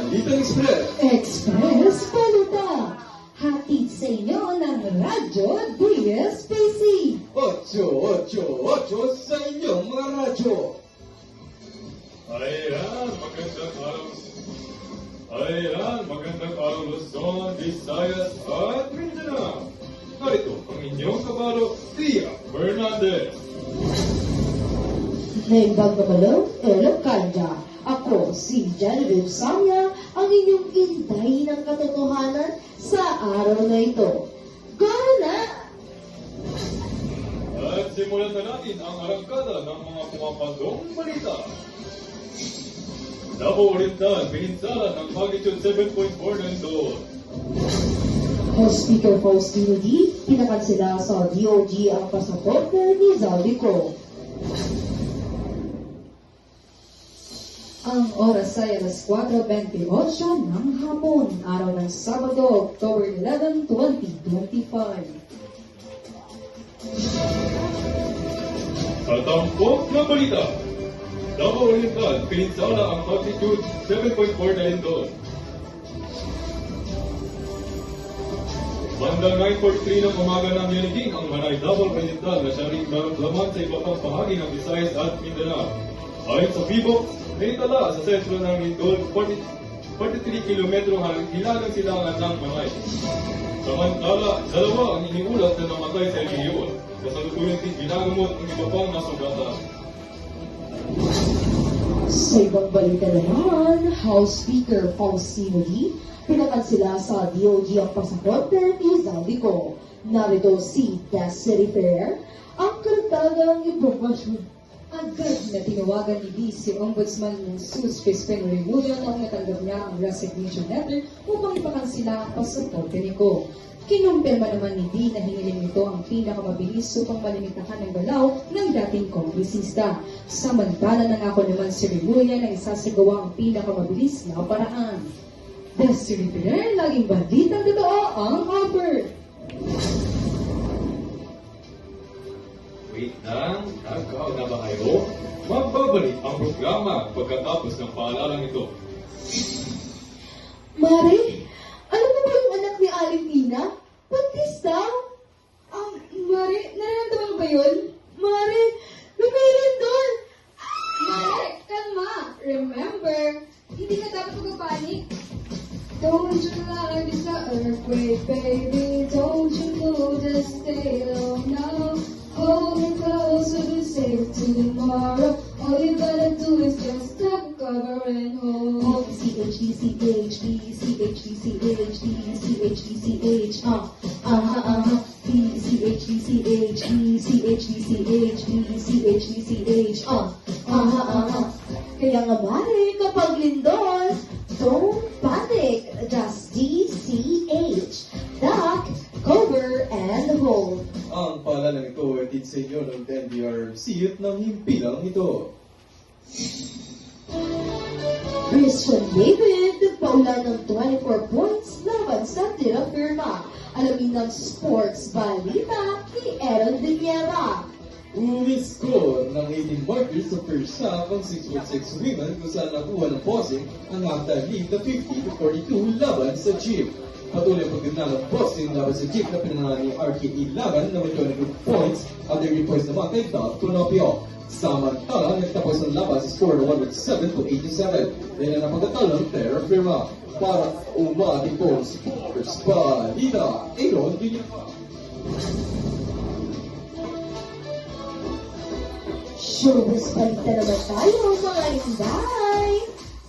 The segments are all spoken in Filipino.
Balitang Express. Express Balita. Hatid sa inyo ng Radyo DSPC. 888 sa inyong mga radyo. Magandang araw Luzon, Visayas at Mindanao. Narito ang inyong kabaro, Tia Fernandez. Naimbang namalong Elokanda. Ako si Genevieve Samya, ang inyong intay ng katotohanan sa araw na ito. Go na! At simulan na natin ang arangkada ng mga pumapagong balita. Davao Oriental, pininsala ng magnitude 7.4 ng doon. House Speaker Faustino D, pinakansela sa DOJ ang pasaporte ni Zaldico. Ang oras ay alas 4:28 ng hapon, araw ng Sabado, October 11, 2025. Sa tampok na balita, Davao Oriental, pininsala ang magnitude 7.4 na lindol. Bandang 9:43 ng umaga ng Yaniting ang Manay Davao Oriental na siya rin naramdaman sa iba pang bahagi ng Visayas at Mindanao. Ayon sa Vivo, naitala sa sentro ng lindol 43 kilometro hanggang hilagang silangan ng Manay. Samantala, dalawa ang iniulat na namatay sa rehiyon. Kasalukuyan din ginagamot ang iba pang nasugatan. Sa ibang balita naman, House Speaker Faustino D, pinakansela sa DOJ ang pasaporte ni Zaldico. Narito si Desiree Ferrer, ang karagdagang impormasyon. Agad na tinawagan ni D si Ombudsman Jesus Crispin Remulla nang natanggap niya ang resignation letter upang ipakansela ang pasaporte ni Go. Kinumpirma naman ni D na hiniling nito ang pinakamabilis upang malimitahan ang galaw ng dating kongresista. Samantala nangako naman si Remulla na isasagawa ang pinakamabilis na paraan. Desiree Ferrer, laging balitang totoo ang offer. Wait lang, nagkaw na ba kayo? Magbabalik ang programa pagkatapos ng paalalang ito. Mare, alam mo ba yung anak ni Aling Nina? Buntis daw? Mare, nararamdaman mo ba yun? Mare, may meron doon! Mare, kalma. Remember, hindi ka dapat magpapanik. Don't you like this earthquake, baby? Don't you know, just stay low now. Hold me close, we'll be safe tomorrow. All you gotta do is just stop, cover and hold. C-H-D-C-H-D, C-H-D-C-H-D, C-H-D-C-H, C-H-D-C-H-D, C-H-D-C-H-D, C-H-D-C-H, Kaya nga mare, kapag lindol, don't panic, just D-C-H, duck, cover, and hold. Ang paalala nito ay sa inyo ng NDRC at ng himpilang ito. Christian David, paulan ng 24 points laban sa Tira Firma. Alamin ng sports balita ni Aaron Villera. Umi-score ng 18 markers sa first half ang 6x6 women kung saan nakuha ng bossing ang halftime lead na 50-42 laban sa Jeep. Patuloy ang pagdana ng bossing laban sa Jeep na pinangalan ni RKE Laban na may 22 points at 30 points naman kay Dal Tonopio. Samantala, nagtapos ang laban sa score na 107-87. Yan ang pagkatalo ng Terra Firma. Para umati po sports balita, Aaron Villera. Showbiz balita naman tayo mga inday.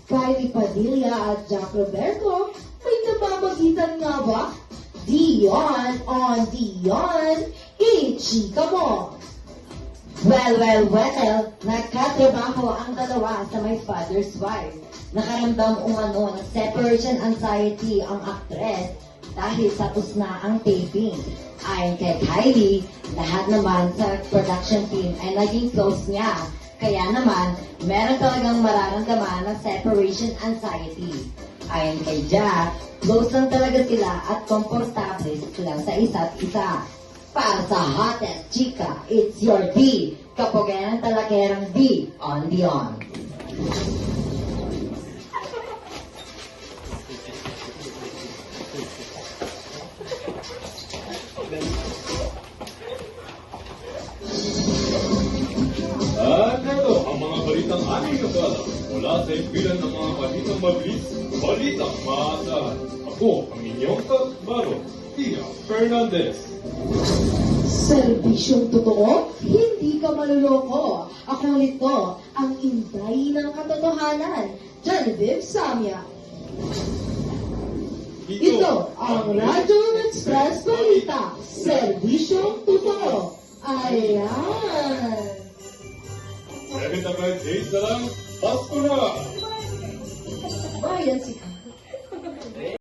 Kylie Padilla at Jack Roberto, may namamagitan nga ba? Dion on Dion, ichika mo. Well, nagkatrabaho ang dalawa sa My Father's Wife. Nakaramdam umano ng separation anxiety ang aktres dahil tapos na ang taping. Ayon kay Kylie, lahat naman sa production team ay naging close niya. Kaya naman, meron talagang mararamdaman ng separation anxiety. Ayon kay Jack, close lang talaga sila at komportable sila sa isa't isa. Para sa hottest chika, it's your D. Kapag yan ang talakerang D on Dion. aming nabala mula sa impilan ng mga balitang mabilis, balitang maasahan. Ako ang inyong tatbaro, Tia Fernandez. Serbisyong totoo, hindi ka maluloko. Ako ito, ang inday ng katotohanan, Genevieve Samia. Ito ang Radyo Express Balita, serbisyong totoo. Ayan! 75 days na lang, Pasko na! Bayan si